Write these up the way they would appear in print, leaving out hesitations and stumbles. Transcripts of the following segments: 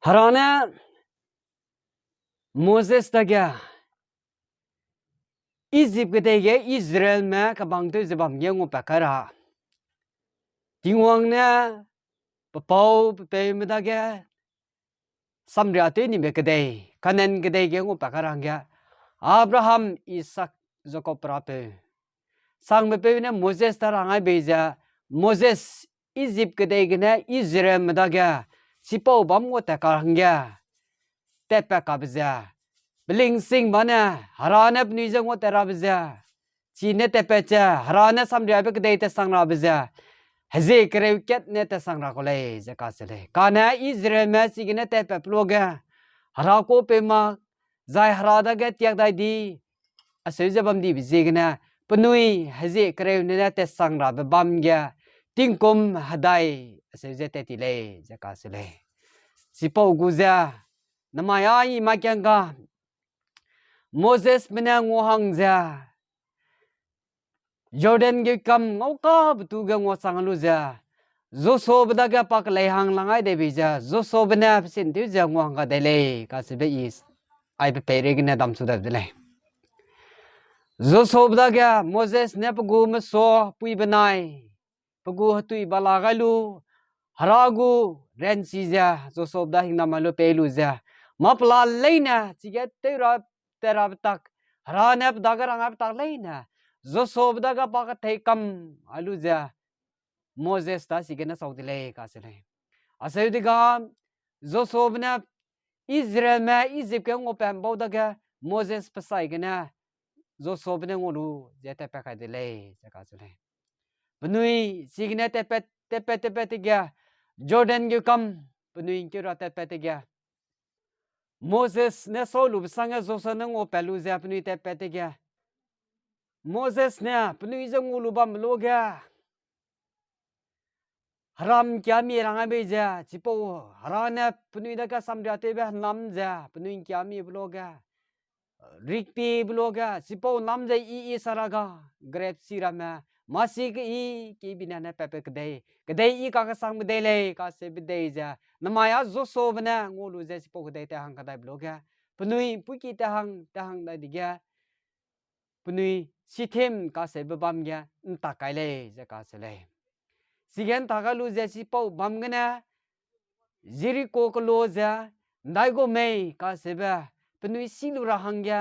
Harana Moses tagia Egypt kedege Israel me kabang tu zebam yengu pakara. Tingwang na papau pe medaga Samria tu ni be kedai kanen kedai yengu pakara nga Abraham Isaac Jacob rape sang me pe ne Moses tarangai beja Moses Egypt kedai gena Israel medaga sipau bam ngo takaranga tepa kabza Beling sing mana harana pnizang wo terabza Chine tepecha harana samria be kedai te sang rabza Haze kreuket ne te sang rakole zakasele kana Israel me sigine tepe ploga harako pema zai harada ge tiak dai di aseuja bam di bizigna penui haze kreu ne te sang rab bam gya tingkom hadai aseuja te tile zakasele sipo guza namaya i makyanga Moses menang ngohang za Jordan ge kam ngauka betu ge ngosang lu za Joshua bedaga pak lehang langai de bija Joshua bena sin tu za ngohang ga dele ka sebe is ai pe pere ge na dam su da dele Joshua bedaga Moses ne pgu me so pui benai pgu hatui balaga lu haragu ren si za Joshua da hing namalu pelu za mapla leina chiget tera tera tak harana daga ranga tak leina Joshua daga pak theikam aluja Moses ta sigena saudile kasele asaidiga Joshua na Israel ma Egypt ke ngopam bodaga Moses pasai gena Joshua ne ngolu jete pakadile jakasele benui sigena tepe tiga Jordan ge kam benui kira tepe tiga Moses ne solu besanga Joshua ne ngopelu ja benui tepe tiga Moses ne penui jeng ngulu bam loga haram kya mi ranga beja cipo harana penui daga samdia tebe nam ja penui kya mi bloga rikpi bloga cipo nam ja i saraga grep sirama masih ke i ki binana pepe kedai i ka sang bedele ka se bedai ja namaya Joshua bena ngulu ja cipo kedai ta hang kedai bloga penui puki ta hang da diga penui Sithem ka se bam gya ntakale ja ka sele sigen tagalu ja si pau bam gna Jericho ko lo ja daigo mei ka se ba penui silura hangya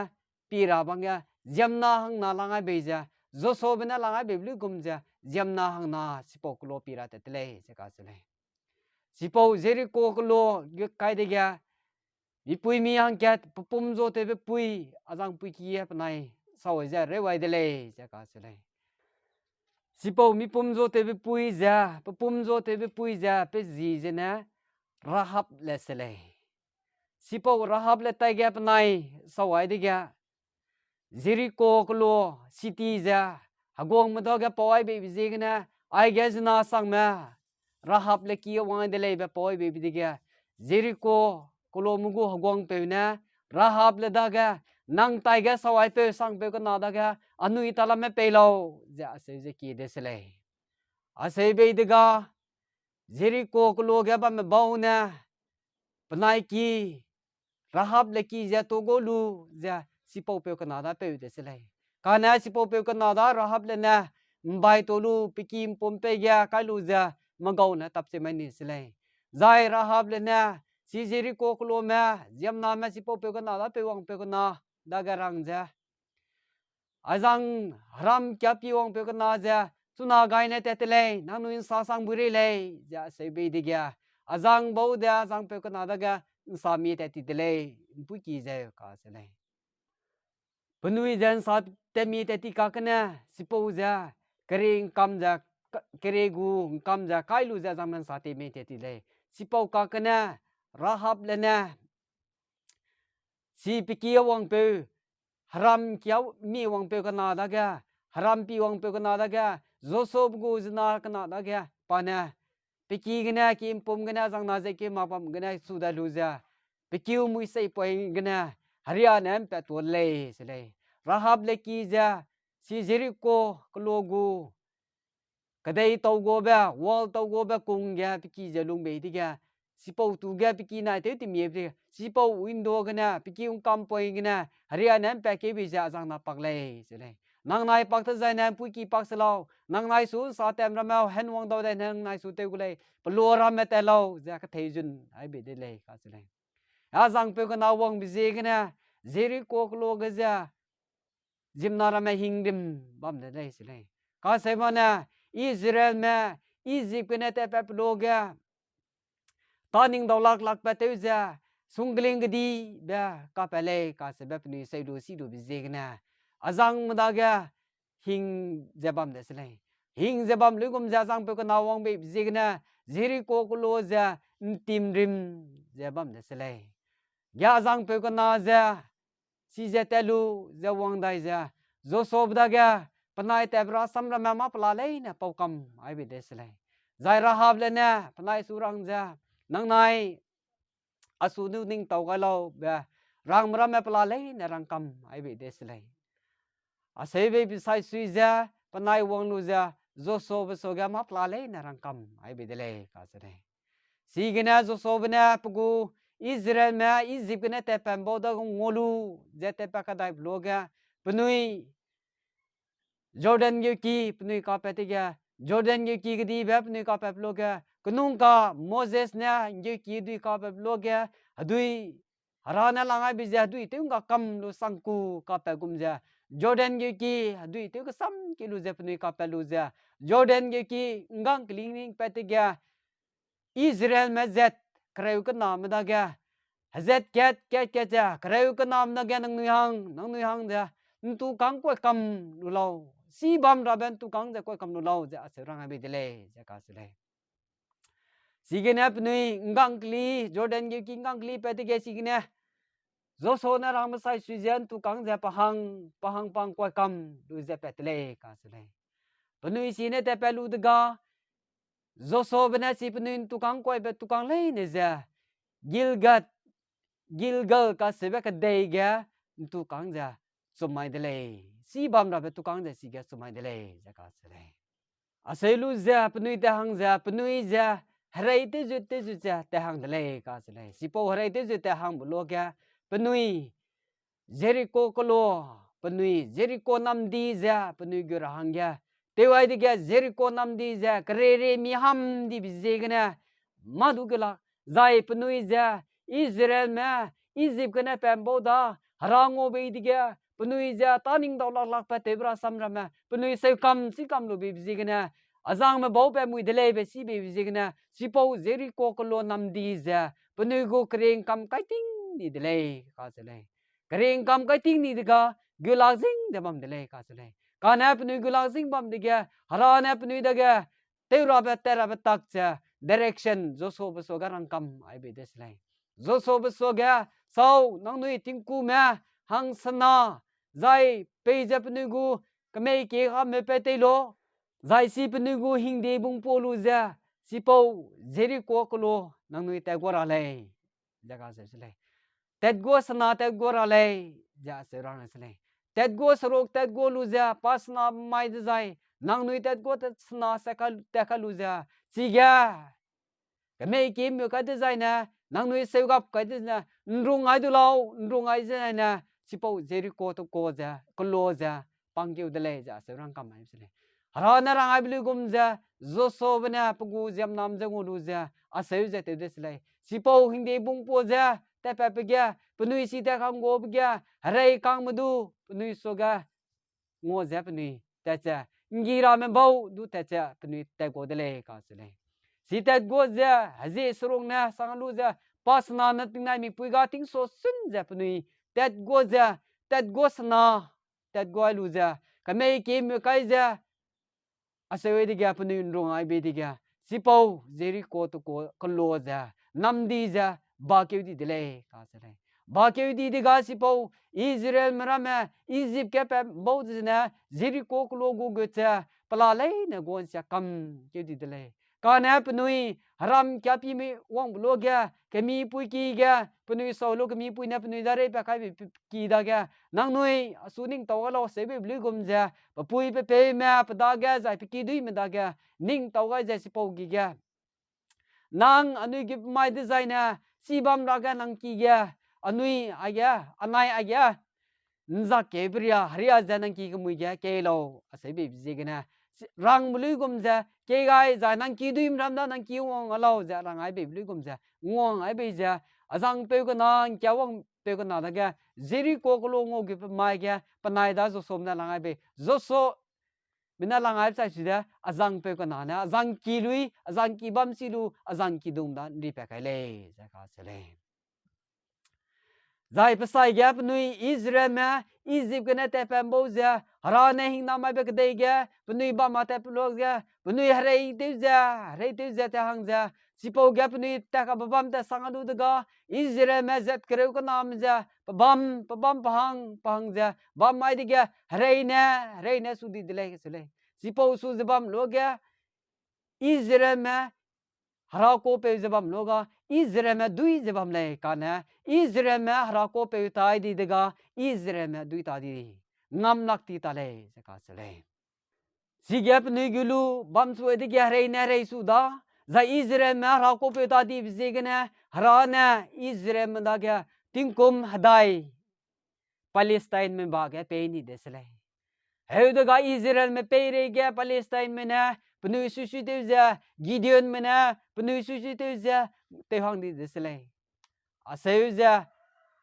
pira bangya jamna hang na langa beja Joshua bena langa beblu gumja jamna hang na si pau ko lo pira tetle ja ka sele si pau Jericho ko lo gya kai de gya ipui mi hang kya pum zo te be pui azang pui ki ya panai sau ja rewai dele ja ka sele sipau mi pum zo te be pui ja pum zo te be pui ja pe ji jena Rahab le sele sipau Rahab le tai ga panai sau ai de ga Jericho klo city ja hagong ma do ga poi be ji gna ai ga jna sang ma Rahab le ki wa de le be poi be de ga Jericho klo mugu hagong pe na Rahab le da ga nang tai ga sawai pe sang pe ko na da ga anui tala me pe lo ja se je ki de sele ase be de ga Jericho ko lo ga ba me bau na panai ki Rahab le ki ja to go lu ja sipo pe ko na da pe de sele kana sipo pe ko na da Rahab le na mbai to lu pikim pom pe ya ka lu ja magau na tap se mani sele zai Rahab le na si Jericho ko lo ma jam na ma sipo pe ko na da pe wang pe ko na dagarang ja azang haram kya pi wang pe ko na ja tuna gai na tetele nang nuin sa sang buri le ja se be de gya azang bau da azang pe ko na daga sa mi te ti dele pu ki ja ka se le penui jan sa te mi te ti ka kana sipo ja kering kam ja keregu kam ja kai lu ja zaman sa te mi te ti le sipo ka kana Rahab le na si pikia wang pe haram kiau mi wang pe kana daga haram pi wang pe kana daga Joshua gu zna kana daga pana piki gna kim pom gna jang na je ke ma pam gna suda luja pikiu mui sei poi gna haryana pe to le sele Rahab le ki ja si Jericho klogu kadai tau go ba wal tau go ba kung ya piki ja lung be ti ga sipau tu ga piki na te ti mi pe sipau window gana piki ung kam poi gana haria nan pa ke bi ja jang na pak le sele nang nai pak ta zai nan pu ki pak selo nang nai su sa tem ra mau hen wang do den nang nai su te gu le plo ra me te lo ja ka thei jun ai bi de le ka sele a jang pe ko na wang bi je gana zeri ko klo ga ja jim na ra me hing dim bam de le sele ka se ma na Israel me Egypt ne te pe plo ga taning dau lak lak pa te ja sungling gedi ba ka pa le ka se ba ni sai do si do bi je gana azang ma da ga hing jabam de sele hing jabam lu gum ja jang pe ko na wang be je gana zeri ko ko lo ja tim rim jabam de sele ya jang pe ko na ja si je te lu ja wang dai ja zo so da ga panai te bra sam ra ma pla le na pau kam ai be de sele zai ra hab le na panai surang ja nang nai asu nu ning tau ga lo ba rang mram me pla le na rang kam ai be de sele a se be bi sai sui ja panai wang nu ja zo so ba so ga ma pla le na rang kam ai be de le ka sele si gena zo so bna pgu Israel me Egypt ne te pam bo da ngolu je te pa ka dai bloga pnui Jordan yu ki pnui ka pe te ga Jordan yu ki gdi ba pnui ka pe bloga kunung ka Moses na yu ki du ka pe bloga adui harana langai bi ja dui te nga kam lu sangku ka pe gum ja Jordan yu ki adui te ka sam ki lu je pnui ka pe lu ja Jordan yu ki ngang cleaning pe te ga Israel me zet kreu ka nam da ga zet ket ja kreu ka nam da ga nang nui hang ja tu kang ko kam lu lo si bam ra ben tu kang ja ko kam lu lo ja se rang abi de le ja ka se le si ge na pnui ngang kli Jordan ge ki ngang kli pe te ge si ge na zo so na ram sai su jan tu kang ja pahang pang ko kam du ja pe te le ka se le pnui si ne te pe lu de ga zo so bena si penuin tukang koi be tukang le ne ja Gilgal ka sebe ka dei ga tukang ja sumai de le si bam ra be tukang ja si ga sumai de le ja ka se le a se lu ja penui te hang ja penui ja harai te ju ja te hang de le ka se le si po harai te ju te hang bu lo ga penui Jericho ko lo penui Jericho nam di ja penui gur hang ga te wai de ga Jericho nam di ja krere mi ham di bi je ga na madu gala zai penui ja Israel me Egypt kana pambo da harango be di ga penui ja taning dau lak pa te bra sam ra ma penui se kam si kam lo bi je ga na azang me bo pe mui de le be si be bi je ga na si po Jericho ko lo nam di ja penui go kreng kam kai ting ni de le ka se le kreng kam kai ting ni de ga gulazing de bam de le ka se le kana penui gulazing bam de ga harana penui de ga te ra ba te ra ba tak cha direction zo so ba so ga rang kam ai be des lai zo so ba so ga sau nang nui ting ku me hang sana zai pe ja penui gu ka me ke ha me pe te lo zai si penui gu hing de bung po lu ja si po Jericho ko lo nang nui te go ra le ja ka se le tet go sana tet go ra le ja se ra se le tet go sorok tet go lu ja pas na mai zai nang nui tet go tet sna sa ka te ka lu ja si ga cái mấy kim yo ka te zai na nang nui se gap ka te na nrung ai du lo nrung ai zai na si po Jericho to ko ja ko lo ja pang kyu de le ja se rang kam ai se le hara na rang ai blu gum ja zo so bna pugu jam nam jang lu ja a se ja te de se le si po hing de bung po ja te pa pe ga punui si te khang go ga harai kang madu punui so ga ngo ja punui te cha ngira me bau du te cha punui te go de le ka se le si tet go ja hazi surung na sangalu ja pas na na ting nai mi pui ga ting so sun ja punui tet go sana tet go lu ja ka me ki mi kai ja asewe di ga punui rong ai be di ga si po Jericho to ko lo ja nam di ja ba ke di dele ka se le ba ke di ga si po Israel mara me Egypt ke pe bo na Jericho ko lo go cha pala le na go cha kam ke di dele kana penui haram kya pi mi wang lo ga kemi pui ki ga penui so lo kemi pui na penui dare pa kai ki da ga nang nui suning to ga lo se be blu gum ja pa pui pe me pa da ga za pi ki dui me da ga ning to ga ja si po gi ga nang anui gi mai design na si bam ra ga nang ki ga anui agya anai agya nza kebria haria janang ki ga mui ga ke lo asai be bije gna rang mului gum ja ke gai za nang ki duim ram da nang ki wong alo ja rang ai be bului gum ja ngong ai be ja azang pe ga nang kya wong pe ga na da ga zeri ko ko lo ngo gi mai ga panai da zo som na lang ai be zo so mina lang ai sai sida azang pe ga na na azang ki lui azang ki bam si lu azang ki dum da ri pe kai le ja ka se le zai pasai gap nui Israel ma Egypt gana te pambo ja hara ne hing na mai be gdei ga nui ba ma te plo ga nui hare te ja te hang ja sipo gap nui ta ka bam ta sangalu de ga Israel ma zat kreu ka nam ja bam pahang ja bam mai de ga hare ne su di dile sele sipo su bam lo ga Israel ma hara ko pe jabam loga Israel ma dui jabam le kana Israel ma hara ko pe tai di dega Israel ma dui ta di ngam nak ti ta le ka sele sigap ni gulu bam su de ga re na re su da za Israel ma hara ko pe ta di bizegna hara na Israel ma da ga tingkum hadai Palestine में बाग है पे नहीं देसले है तो का Israel में पे रह गया Palestine में ना penuh susu tu je Gideon mana penuh susu tu je tehang di desle aseu je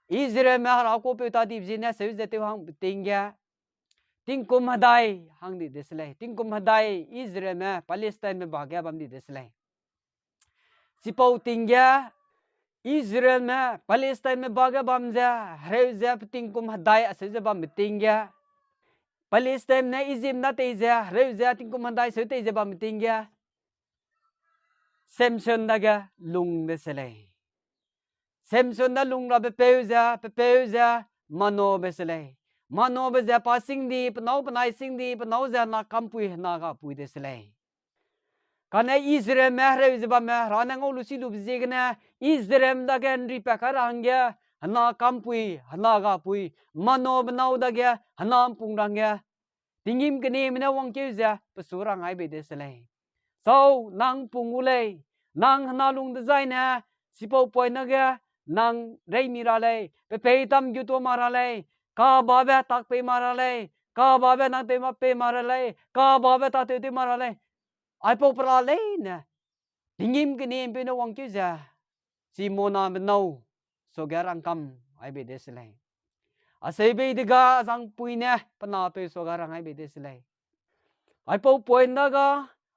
Israel ma hara ko pe ta di jina seu je tehang tingya tingkum hadai hang di desle tingkum hadai Israel ma Palestine ma bagya bam di desle sipau tingya Israel ma Palestine ma bagya bam ja heu je tingkum hadai aseu je bam tingya Palestine na Egypt na te je heu je tingkum hadai seu te je bam tingya Samson daga lung besele Samson da lung ra pepeuza mano besele mano beza passing di penau penai sing di penau za na kampui na ga pui desele kana Israel mehre zeba mehra na ngolu silu bezegna Israel daga nri pakara hangya na kampui na ga pui mano benau daga na pungrangya tingim kene mina wong keuza pesura ngai be desele so nang pungule nang hanalung designa sipo poinaga nang rei mirale pe peitam gyuto marale ka babe tak pe marale ka babe nang te ma pe marale ka babe ta te marale ai po prale na dingim kene pe no wang kyuza si mona benau so garang kam ai be desle asai be diga sang puine pana pe so garang ai be desle ai po poinaga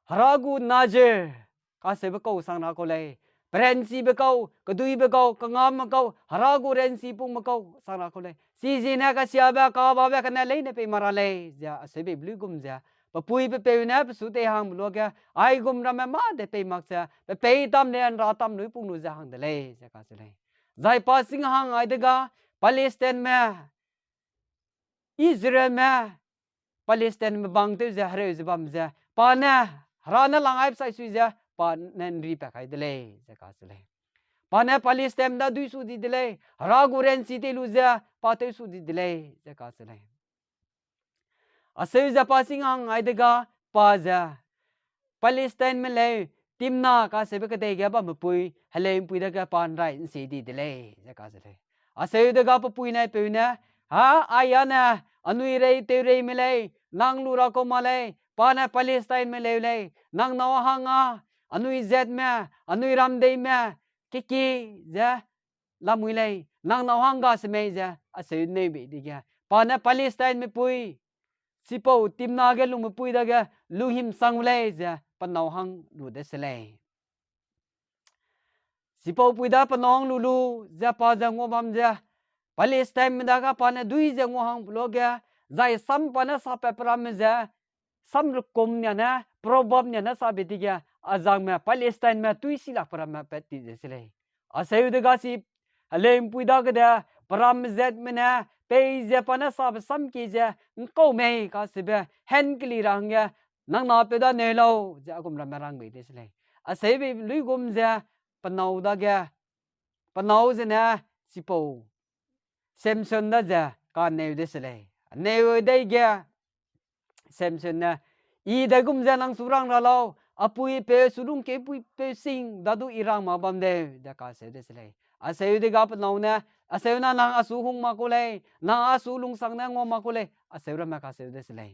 haragu naje kase bekau sang na ko le prensi bekau kedui bekau kengam bekau haragu rensi pung bekau sang na ko le si jina ka siaba ka ba ba kana le ne pe marale ja ase be blu gum ja papui pe pe na su te hang blo ga ai gum ram ma de pe mak ja pe tam ne ra tam nu pung nu ja hang de le ja ka se le zai pa sing hang ai de ga Palestine me Israel me Palestine me bang te ja hre bam ja pa na rana langai sai su ja pa nen ri pa kai dele ja ka sele pa na Palestine da du su di dele ra guren si te lu ja pa te su di dele ja ka sele ase ja pa sing hang ai de ga pa ja Palestine me le timna ka se be ka te ga ba pui hale pui da ga pan rai si di dele ja ka sele ase de ga pa pui nai pe na ha ayana anui rei te rei me le nang lu ra ko ma le pa na Palestine me le nang nawa hanga anui zet me anui ram dei me kiki ja la mui le nang nawa hanga se me ja ase ne be di ga pa na Palestine me pui sipo timna ge lu me pui da ga lu him sang le ja pa nawa hang lu de se le sipo pui da pa nong lu lu ja pa ja ngo bam ja Palestine me da ga pa na dui ja ngo hang blo ga zai sam pa na sa pe pram me ja sam rukom nya na probab nya na sa be di ga azang me Palestine me tui sila pram me pe ti de se le aseu de ga si alem pui da ga da pram zet me na pe je pa na sa be sam ki je ko me ka se be hen kli rang ya nang na pe da ne lo ja gum ram rang be de se le aseu be lui gum ja panau da ga panau je na sipo Samson da ja ka ne de se le ne de ga Samson na I da gum ja nang surang ra lo apui pe sulung ke pui pe sing dadu irang ma bam de da ka se de sele aseu de ga pnau na aseu na nang asu hung ma ko le na asu lung sang na ngom ma ko le aseu ra ma ka se de sele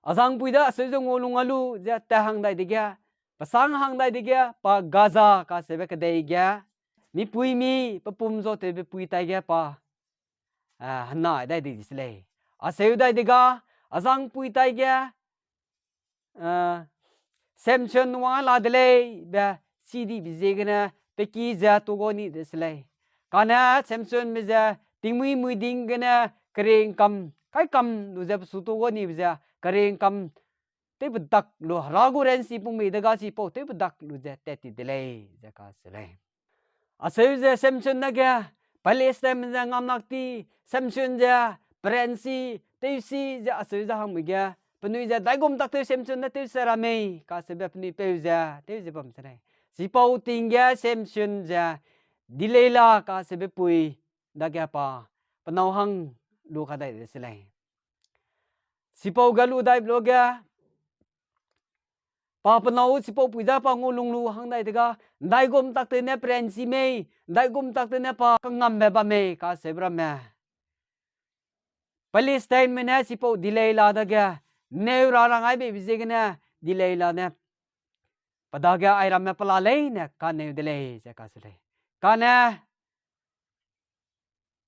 azang pui da aseu jong ngolung alu ja ta hang dai de ga pasang hang dai de ga pa gaza ka se be ka de ga mi pui mi pa pum zo te be pui tai ga pa hanna dai de sele aseu dai de ga azang pui tai ga Samson wa la dele ba CD bizegena peki za togoni deslay kana Samson miza tingmui mui dingena kareng kam kai kam nu za su togoni biza kareng kam te budak lo ragu ren si pumi daga si po te budak lu za teti dele za ka sele aseu za Samson naga Palestine za ngam nakti Samson za prensi te si za aseu za ham ga penui za dai gom tak te Samson na te serame ka se be penui pe za te je bam sele si pau tingya Samson za dilela ka se be pui da ga pa penau hang lu ka dai sele si pau galu dai bloga pa penau si pau pui da pa ngolung lu hang dai ga dai gom tak te ne prensi me dai gom tak te ne pa ka ngam be ba me ka se bra me Palestine me na si pau dilela da ga neu ra rangai be bizegena dilela ne padaga ai ram me pala le ne ka neu dele se ka sele kana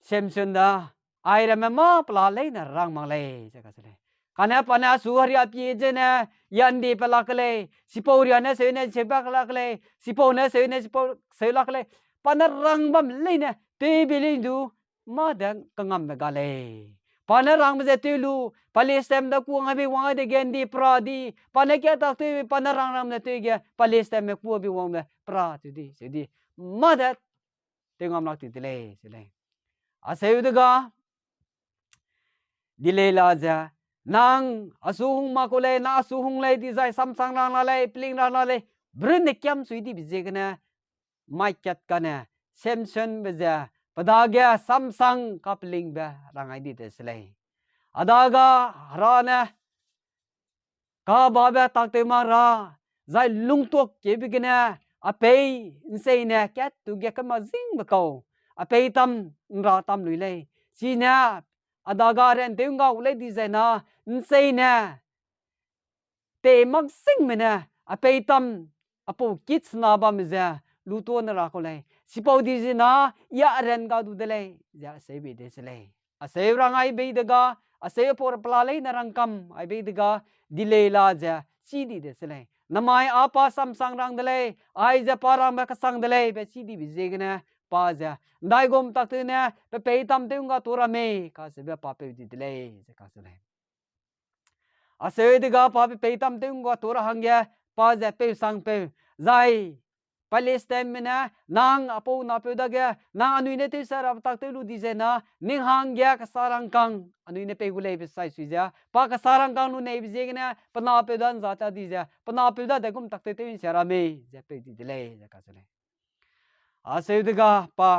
Samson da ai ram me ma pala le na rang mang le se ka sele kana pana su hari api je ne yan di pala kle sipau ria ne se ne se ba kla kle sipau ne se ne sipau se la kle pana rang bam le ne te bi le du ma dang ka ngam me ga le pana rang be te lu Palestine da ku ngabe wa de gen di pra di pana kya tak te pana rang ram ne te ge Palestine me ku bi wa me pra tu di se di ma da te ngam nak ti le se le a se yu de ga di le la ja nang asuhung ma ko le na asuhung le di zai sam sang rang la le pling rang la le brun ne kyam sui di bi je ga na mai kyat ka na Samson be ja padagya sam sang ka pling ba rangai di te se le adaga rana ka ba ba tak te ma ra zai lung tok ke bi gena a pei sei na kat tu ge ka ma zing ba ko a pei tam ra tam lui le si na adaga ren te nga u le di zai na sei na te mak sing me na a pei tam a po kits na ba me za lu to na ra ko le si po di na ya ren ga du de le ya sei bi de se le a sei rangai be de ga ase por plalei narangkam ai be diga dilela ja sidi de sele namai apa sam sang rang dele ai ja parang ba ka sang dele be sidi bi zegna pa ja dai gom tak te ne pe pe tam te nga tora me ka se be pa pe di dele ja ka sele ase diga pa pe tam te nga tora hangya pa ja pe sang pe zai Palestine me na nang apo na pe da ga na anui ne te sara tak te lu di je na ning hang ya ka sarang kang anui ne pe gule be sai sui ja pa ka sarang kang lu ne bi je na pa na pe dan za ta di ja pa na pe da de gum tak te te sara me ja pe di le ja ka sele a se de ga pa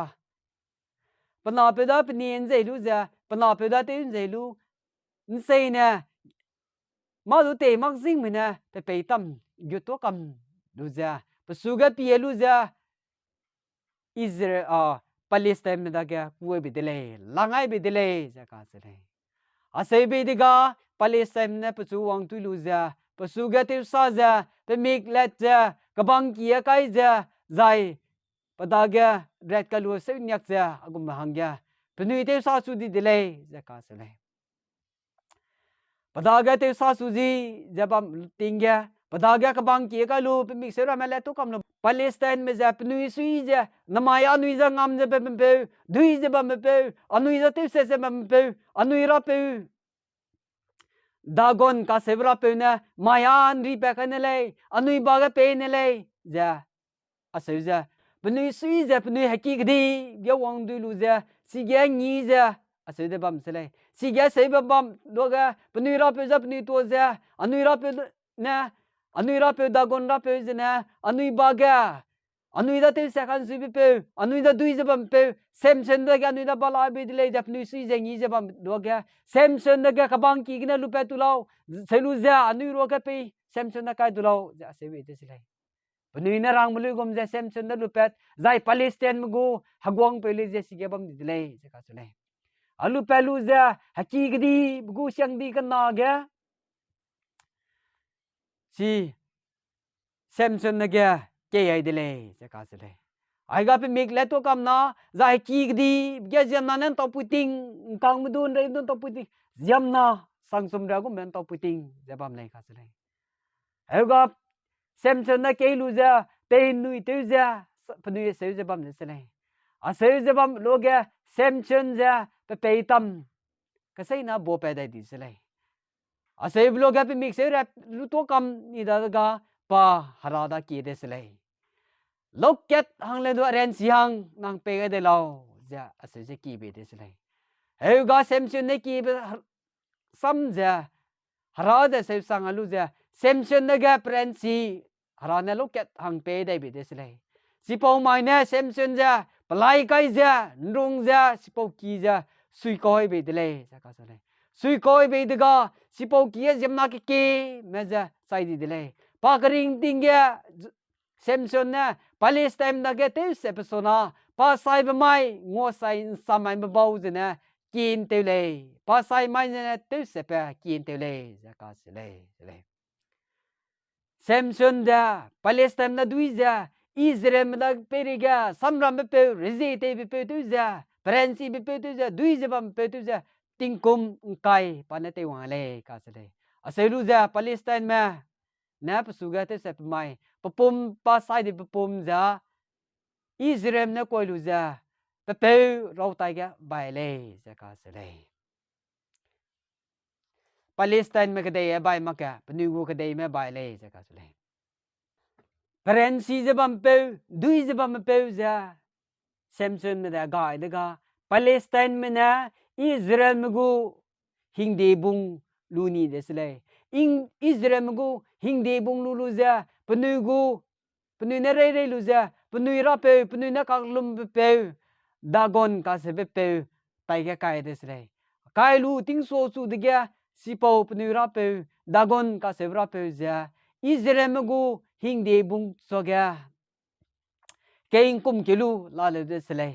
na pe da pe nien je lu ja pa na pe da te je lu nsei na ma lu te mak zing me na pe tam gyu to kam lu ja suga pielu za Israel Palestine da ga kuwe bi dele langai bi dele za ka sele ase bi diga Palestine na pu wang tu lu za pu suga te sa za pe mik let za kabang kia kai za zai padaga red ka lu se nyak za agum hangya penui te sa su di dele za ka sele padaga te sa su ji jabam tingya padaga kabang kia ka lu pe mik se ra mele tu kam lo Palestine me za pnui sui ja namaya anui za ngam je pe pe dui je ba me pe anui za te se ba me pe anui ra pe dagon ka sebra pe na mayan ri pe ka ne le anui ba ga pe ne le ja ase ja pnui sui ja pnui haki gdi ya wang du lu ja si ga ni ja ase de bam se le si ga se ba bam do ga pnui ra pe ja pnui to ja anui ra pe na anui ra pe dagon ra pe je na anui ba ga anui da te second su pe anui da dui je bam pe Samson da ga anui da bala be de le ja pnui sui je ni je bam do ga Samson da ga kabang ki gna lu pe tu lao se lu ja anui ro ga pe Samson na kai dulo ja sewi te silai penui na rang melu gom ja Samson na lupet zai Palestine mugu hagwang peli je sigebam dilai ja ka silai alu pelu ja haki gidi bugu siang di kana ga si Samson na ga ke ai dilai ja ka silai ai ga pe mik le to kam na zai ki gidi ge jam na nen to puting kang mudun dai dun to puting jam na sang sum da gum men to puting ja bam lai ka silai ai ga Samson na ke lu ja te nui te ja penui se ja bam le silai a se ja bam lo ga Samson ja pe pe tam ka sai na bo pe dai di silai a se blo ga pe mik se rap lu to kam ni da ga pa hara da ki de silai loket hang le do ren siang nang pe ga de lao ja a se je ki be de silai ai ga Samson ne ki sam ja hara de se sang alu ja Samson na ga pren si hara na loket hang pe dai be de silai si po mai na Samson ja palai kai ja nrung ja si po ki ja sui koi be de le ja ka silai sui koi be de ga si po ki jam na ki me ja sai di de le pa kring ting ga Samson na Palestine na ga te se persona pa sai ba mai ngo sai samai ba bau je na kin te le pa sai mai na te se pa kin te le ja ka silai Samson da Palestine na dui ja Israel na periga samram be pe rezete be pe tu ja prensi be pe tu ja dui ja bam pe tu ja tingkum kai panate wale ka sele aselu ja Palestine ma na pasuga te sep mai papum pa sai de papum ja Israel na koilu ja pe pe rau tai ga bai le ja ka sele Palestine me kadai bai maka penu kadai me bai le ja ka sele Prensi je bam pe dui je bam pe ja Samson me da gai de ga Palestine me na Israel me gu hingde bung luni de sele in Israel me gu hingde bung lu ja penu na re lu ja penu ra pe penu na ka lum pe dagon ka se pe tai ga kai de sele kai lu ting so su de ga si po penu ra pe dagon ka se ra pe ja Israel me gu hingde bung so ga kein kum kilu la le de sele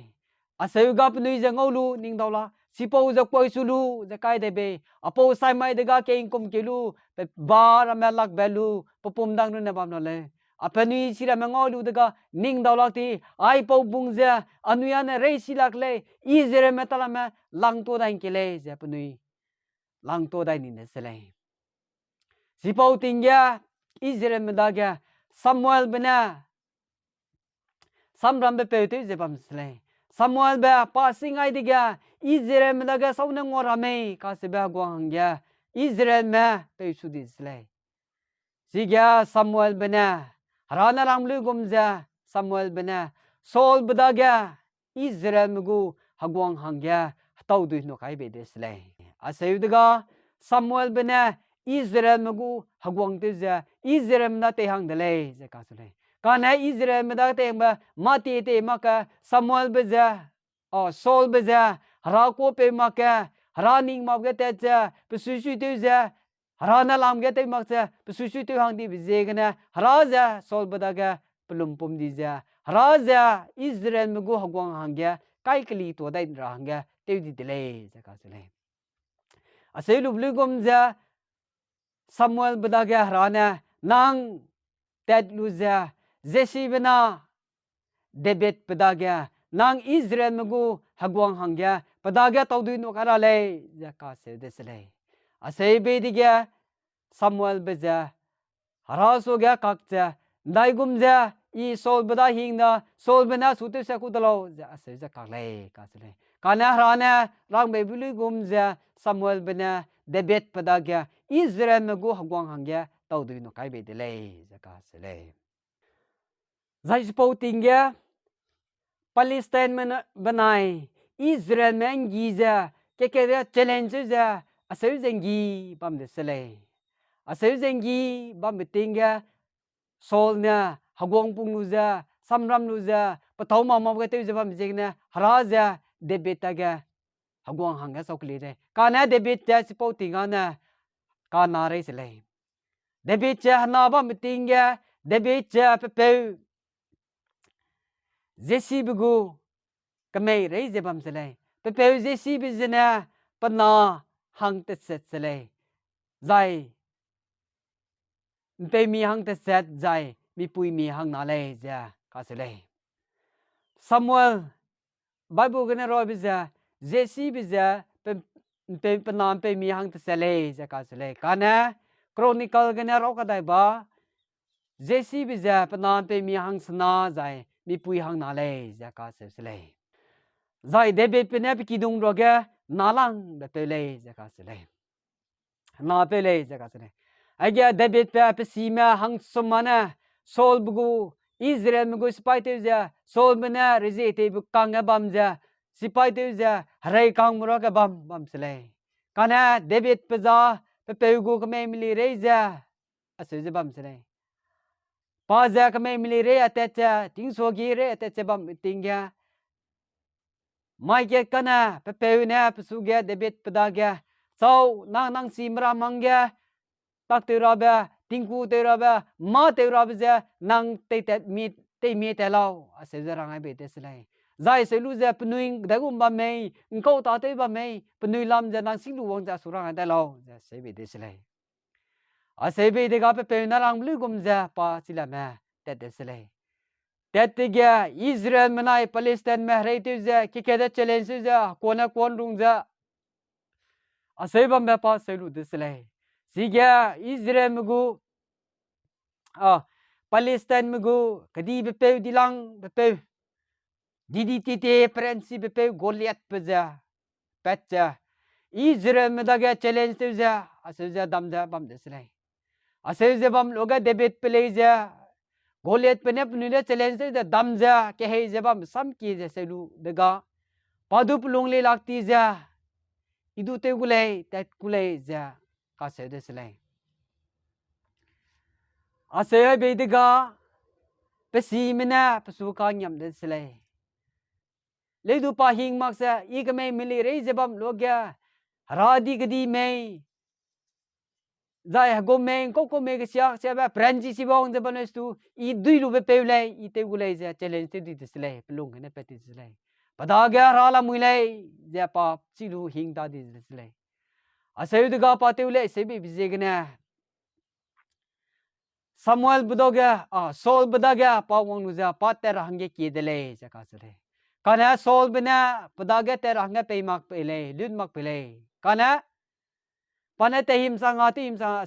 aseu ga pnui ja ngolu ning daula sipo ja koi sulu ja kai de be apo sai mai de ga kein kum kilu pe bar me lak belu popum dang nu na bam no le apani sira me ngolu de ga ning daula ti ai po bung ja anuya na re silak le Israel me tala me lang to dang kile ja pnui lang to dai ni ne sele sipo tingya Israel me da ga Samuel bena samram be pe te je bam sle Samuel be pa singai diga Israel me da ga sauna ngora me ka se ba gwang ya Israel me pe su di sle siga Samuel bena harana ramlu gumja Samuel bena Saul beda ga Israel me gu hagwang hangya tau du no kai be de sle aseu diga Samuel bena Israel me gu hagwang te ja Israel na te hang de le je ka sle kana Israel me da te ma mati te maka Samuel beja o Saul beja hara ko pe maka hara ning ma ge te ja pesu su te ja hara na lam ge te mak ja pesu su te hang di beje gna hara ja Saul beda ga pelum pum di ja hara ja Israel me go hagwang hang ya kai kli to dai ra hang ya te di le ja ka sele asai lu blu gom ja Samuel beda ga hara na nang tet lu ja Jesse bena David pedagya nang Israel mugu hagwang hangya pedagya tawdu no karale ja ka se desle asai be digya Samuel beja haraso gya kakja dai gumja I Saul beda hingna Saul bena sute sa kudalo ja asai ja kakle ka sele kana harana rang be bulu gumja Samuel bena David pedagya Israel mugu hagwang hangya tawdu no kai be dele ja ka sele zai spo tingya Palestine men benai Israel men giza ke challenge ja aseu zengi bam de sele aseu zengi bam tingya Saul na hagwang pung nu ja samram nu ja patau ma ma ke te bam jegna haraja David ga hagwang hanga sokli de kana David ja spo tinga na kana re sele David cha na ba meeting ya David cha pe Jesse bugu kamay rei je bam selai pe Jesse bizna pana hang te set selai zai pe mi hang te set zai mi pui mi hang na le ja ka selai Samuel Bible gana ro biza Jesse biza pe pana pe mi hang te selai ja ka selai kana Chronicle gana ro ka dai ba Jesse biza pana pe mi hang sna zai mi pui hang na le ja ka selai zai David pe ne pe kidung ro ga nalang be pe le ja ka selai na pe le ja ka selai agia David pe sima hang somana Saul bugu Israel bugu sipai te ja Saul mena reze te bu kang bam ja sipai te ja harai kang muro ka bam selai kana David pe za pe gu ka me mili re ja ase ja bam selai pa ja ka me mili re ate cha ting so gi re ate cha bam ting ya mai ke kana pe na pe su ga David pe da ga sau nang si mra mang ga tak te ra ba tingku te ra ba ma te ra ba ja nang te mi te lao ase ja rang ai be te selai zai se lu ja pnuing da gum ba mei ngko ta te ba mei pnui lam ja nang sing lu wang ja su rang ai te lao ja se be te selai ase be de ga pe na rang lu gum ja pa sila ma te selai te ga Israel menai Palestine me rei te ja ki ke da challenge ja kona kon rung ja ase ba me pa se lu de selai siga Israel mugu Palestine mugu kadi bepe dilang bepe didi tite prensi bepe Goliath peja petja Israel medaga challenge teja asja damja bam deslai asja bam loga David peleja Goliath penep nune challenge teja damja ke he je bam sam ki je selu dega padu pulung le lakti ja idu te gulai tat gulai ja ka se deslai asaya bediga pesi mena pesuka nyam de selai ledu pa hing maksa ikame mili rei jebam logya radi gedi mei zai go mei ko mei ke sia sia ba pranji si bong de banestu I dui lu be peulai I te gulai ja challenge te di selai pelung ne peti selai pada ga rala muilai ja pa chilu hing da di selai asaya de ga pa te ulai sebi bizegna Samuel budoga Saul budaga pa wong nuza pa ter hange ki dele jaka sele kana Saul bina budaga ter hange pe mak pele lun mak pele kana pana te him sang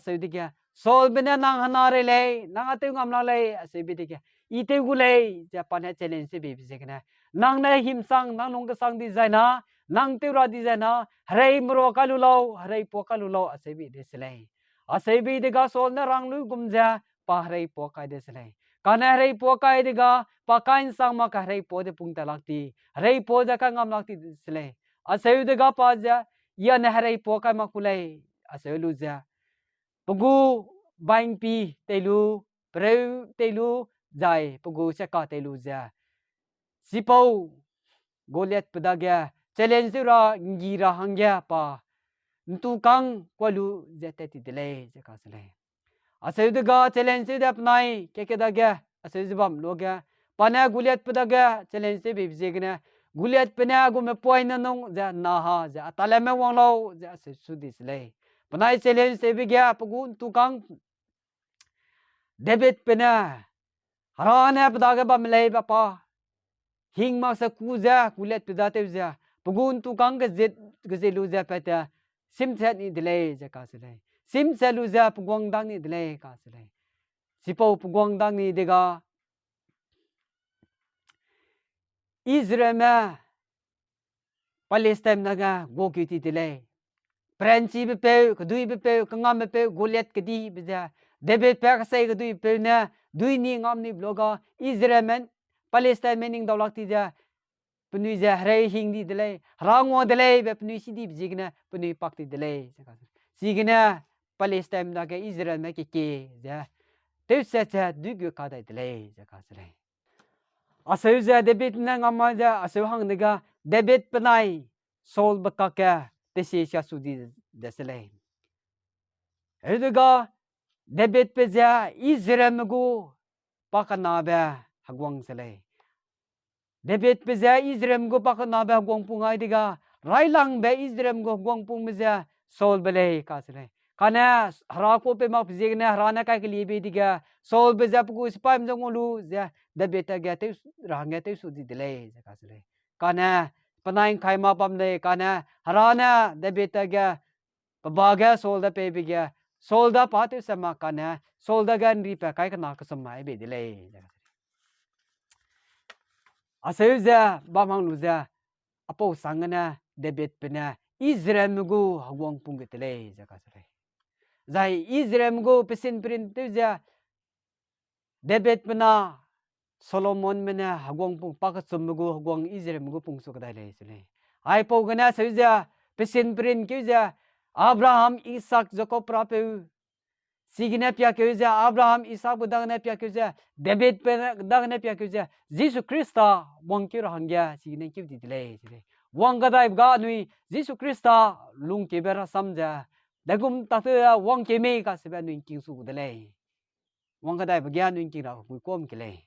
seudikya Saul bina nang hanare le nang ate ngam la le sebidikya ite gule ja pana challenge se be bisekna nang na him sang nang nong ka sang di zaina nang te ra di zaina hare mro ka lu lo hare po ka lu lo asebi de sele asebi de ga Saul na rang lu gumja pa hare po ka de sele kana hare po ka de ga pa kain sang ma ka hare po de pung talakti hare po ja ka ngam lakti sele asebi de ga pa ja ya na hare po ka ma kulai aselu ja pugu bang pi telu preu telu jai pugu seka telu ja sipo Goliath pedagya challenge ra ngira hangya pa ntu kang kwalu jete ti dele jaka sele aseudaga challenge de apnai ke dagya aseuzbam logya pana Goliath pedagya challenge be bijegna Goliath pena gu me poina nong ja na ha ja talame wanglo ja se sudis le panai challenge se bigya pugun tukang David pena harana pedaga bam le bapa hing ma sa kuza Goliath pedate ja pugun tukang ge zelu ja peta simthat ni dele ja ka sele sim selu ja pugwang dang ni dele ka sele sipo pugwang dang ni dega Israel ma Palestine naga go ki ti dele Pranchi be pe kdui be pe kangam be pe Goliath kdi beja David pe ka sai kdui pe na dui ni ngam ni bloga Israel men Palestine mening dolak ti ja pnui ja hre hing di dele rango dele be pnui si di bjigna pnui pak ti dele signa Palestine naga Israel me ke ja te sa cha du gu ka dai dele ja ka sele aseu ja David na ngam ja aseu hang nega David penai Saul bakaka te se sudi desele eduga David pe ja Israel mgu pakana ba hagwang sele David pe ja Israel mgu pakana ba hagwang pungai diga railang be Israel mgu hagwang pung meja Saul bele ka sele kana hara ko pe mak pje na harana kai kli be diga Saul be ja pu spam jong lu ja David ta ga te rang te su di dele ka sele kana panaing khai ma pam de kana harana David ta ga pabaga Saul da pe be ga Saul da pa te sama kana Saul da gan ri pa kai kana ka sama be dele aseuza bamang luza apo sangana David pena Israel mugu hagwang pungetele jakasre zai Israel mugu pesin prin tuja David pena Solomon mena hagwang pung pakasum mugu hagwang Israel mugu pung sukadale sele ai po gana seuza pesin prin kuja Abraham Isaac Jacob rapeu sigina pia kuja Abraham Isaac budangna pia kuja David pena dangna pia kuja Jesus Christa wangkir hangya sigina kyu ditile sele wanggadai ga nui Jesus Christa lungke bera samja dagum tatya wangke me ka seba nui king su dele wanggadai bagya nui king ra ku kom kele